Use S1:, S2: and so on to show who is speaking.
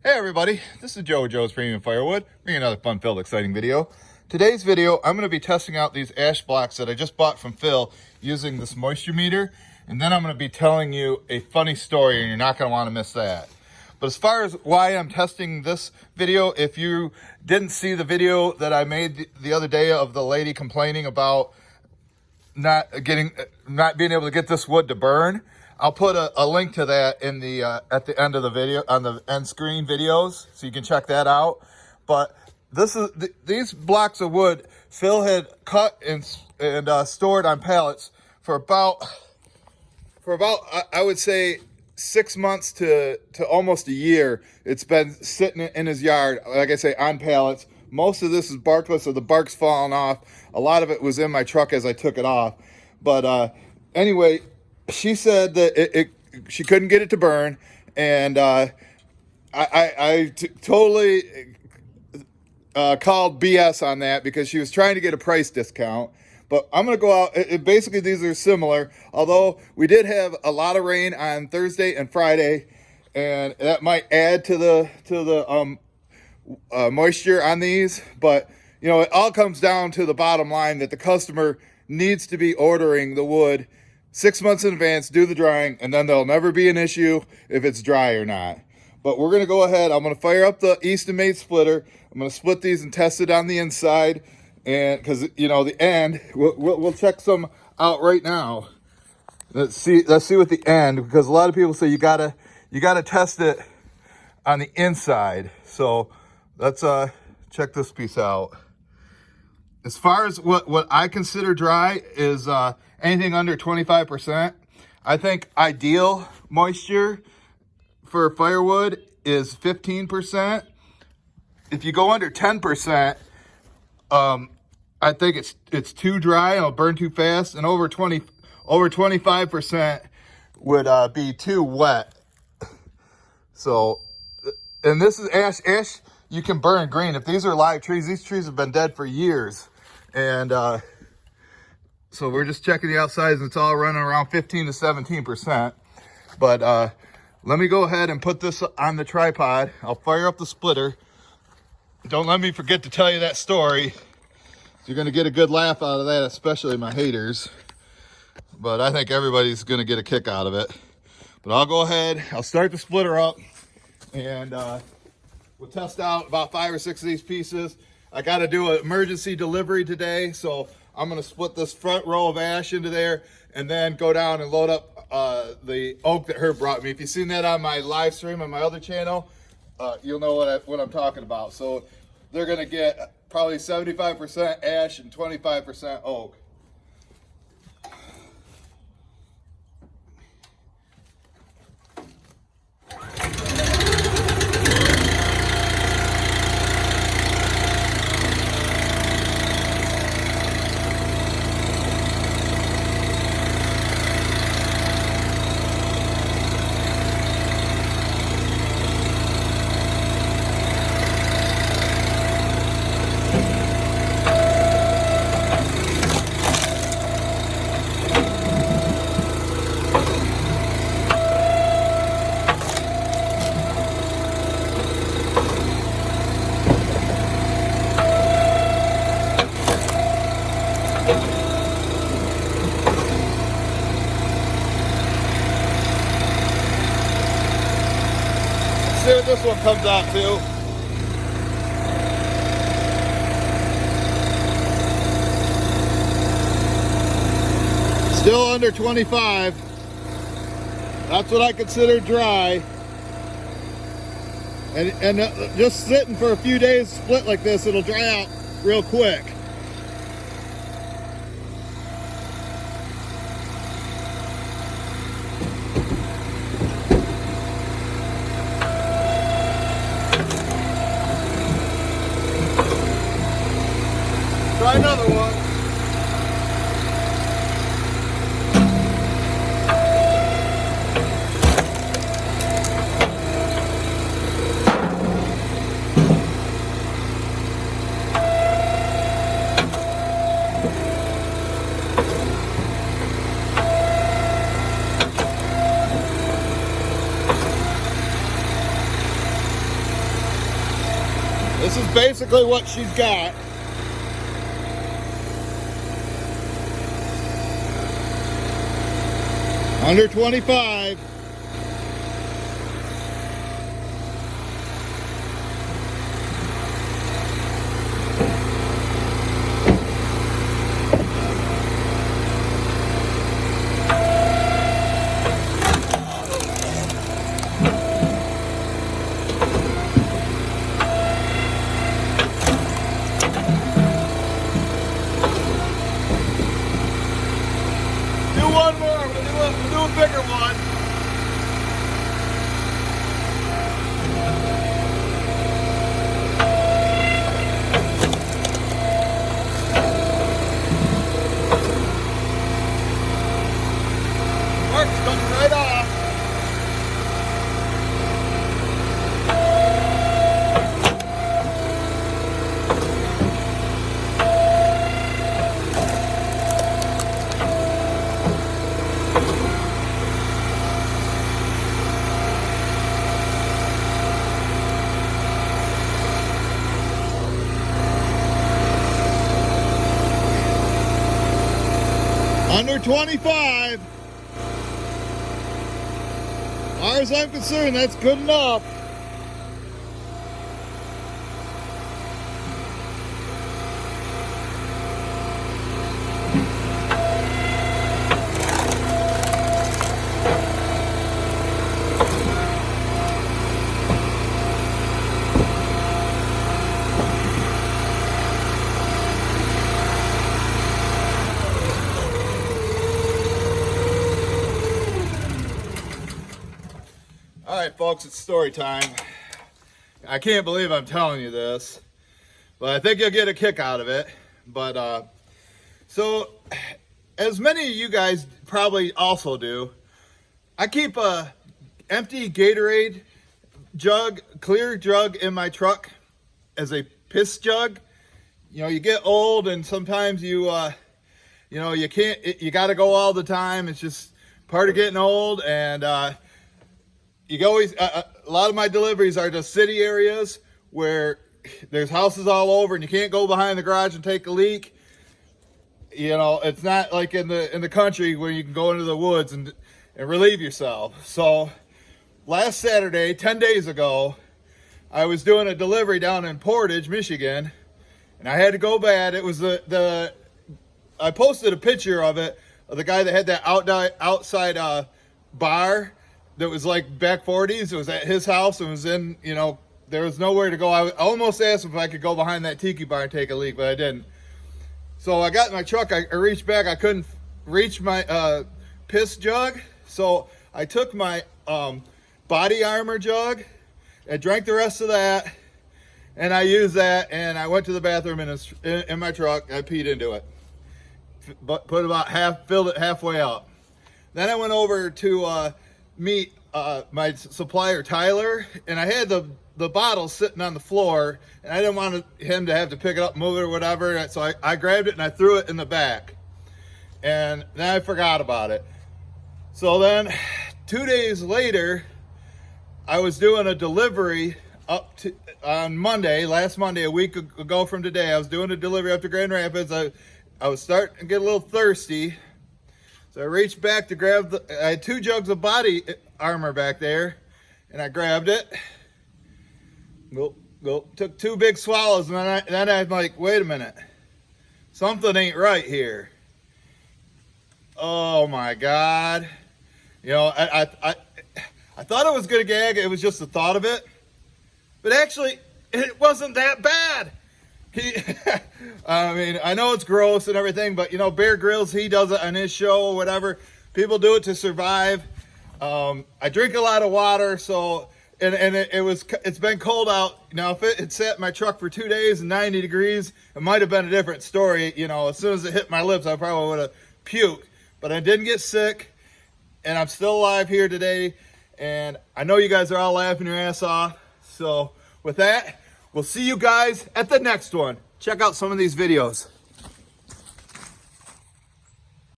S1: Hey everybody, this is Joe's Premium Firewood, bringing another fun-filled, exciting video. Today's video, I'm going to be testing out these ash blocks that I just bought from Phil using this moisture meter, and then I'm going to be telling you a funny story, and you're not going to want to miss that. But as far as why I'm testing this video, if you didn't see the video that I made the other day of the lady complaining about not being able to get this wood to burn, I'll put a link to that in the at the end of the video, on the end screen videos, so you can check that out. But this is these blocks of wood Phil had cut and stored on pallets for about I would say 6 months to almost a year. It's been sitting in his yard, like I say, on pallets. Most of this is barkless, so the bark's falling off. A lot of it was in my truck as I took it off. But anyway, she said that she couldn't get it to burn, and I totally called BS on that because she was trying to get a price discount. But I'm going to go out. Basically, these are similar, although we did have a lot of rain on Thursday and Friday, and that might add to the moisture on these. But you know, it all comes down to the bottom line that the customer needs to be ordering the wood 6 months in advance, do the drying, and then there'll never be an issue if it's dry or not. But we're going to go ahead. I'm going to fire up the East and Mate splitter. I'm going to split these and test it on the inside, and because you know the end, we'll check some out right now. Let's see what the end, because a lot of people say you gotta test it on the inside. So let's check this piece out. As far as what I consider dry is anything under 25%. I think ideal moisture for firewood is 15%. If you go under 10%, I think it's too dry and it'll burn too fast. And over 25% would be too wet. So, and this is ash. Ash you can burn green. If these are live trees, these trees have been dead for years. And so we're just checking the outsides, and it's all running around 15 to 17%. But let me go ahead and put this on the tripod. I'll fire up the splitter. Don't let me forget to tell you that story. You're going to get a good laugh out of that, especially my haters. But I think everybody's going to get a kick out of it. But I'll go ahead. I'll start the splitter up, and we'll test out about 5 or 6 of these pieces. I got to do an emergency delivery today, so I'm going to split this front row of ash into there and then go down and load up the oak that Herb brought me. If you've seen that on my live stream on my other channel, you'll know what I'm talking about. So they're going to get probably 75% ash and 25% oak. See what this one comes out to. Still under 25. That's what I consider dry. And just sitting for a few days split like this, it'll dry out real quick. Try another one. This is basically what she's got. Under 25. One more, we'll do a bigger one. Mark's coming right off. Under 25. As far as I'm concerned, that's good enough. All right, folks, it's story time. I can't believe I'm telling you this, but I think you'll get a kick out of it. But so, as many of you guys probably also do, I keep a empty Gatorade jug, clear jug in my truck as a piss jug. You know, you get old and sometimes you know, you can't, you got to go all the time. It's just part of getting old. And you always, a lot of my deliveries are to city areas where there's houses all over and you can't go behind the garage and take a leak. You know, it's not like in the country where you can go into the woods and relieve yourself. So last Saturday, 10 days ago, I was doing a delivery down in Portage, Michigan, and I had to go bad. It was I posted a picture of it, of the guy that had that outside bar that was like back 40s. It was at his house and was in, you know, there was nowhere to go. I almost asked him if I could go behind that tiki bar and take a leak, but I didn't. So I got in my truck, I reached back, I couldn't reach my piss jug. So I took my body armor jug, I drank the rest of that, and I used that, and I went to the bathroom in my truck, I peed into it. But put about filled it halfway up. Then I went over to meet my supplier Tyler, and I had the bottle sitting on the floor, and I didn't want him to have to pick it up, move it or whatever. So I grabbed it and I threw it in the back, and then I forgot about it. So then 2 days later, I was doing a delivery on Monday, last Monday, a week ago from today. I was doing a delivery up to Grand Rapids. I was starting to get a little thirsty. So I reached back to grab I had 2 jugs of body armor back there, and I grabbed it. Took 2 big swallows, and then I'm like, wait a minute. Something ain't right here. Oh my God. You know, I thought I was gonna gag. It was just the thought of it. But actually, it wasn't that bad. I mean, I know it's gross and everything, but you know, Bear Grylls, he does it on his show or whatever. People do it to survive. I drink a lot of water, so it's been cold out. Now, if it had sat in my truck for 2 days and 90 degrees, it might have been a different story. You know, as soon as it hit my lips, I probably would have puked. But I didn't get sick, and I'm still alive here today. And I know you guys are all laughing your ass off. So with that, we'll see you guys at the next one. Check out some of these videos.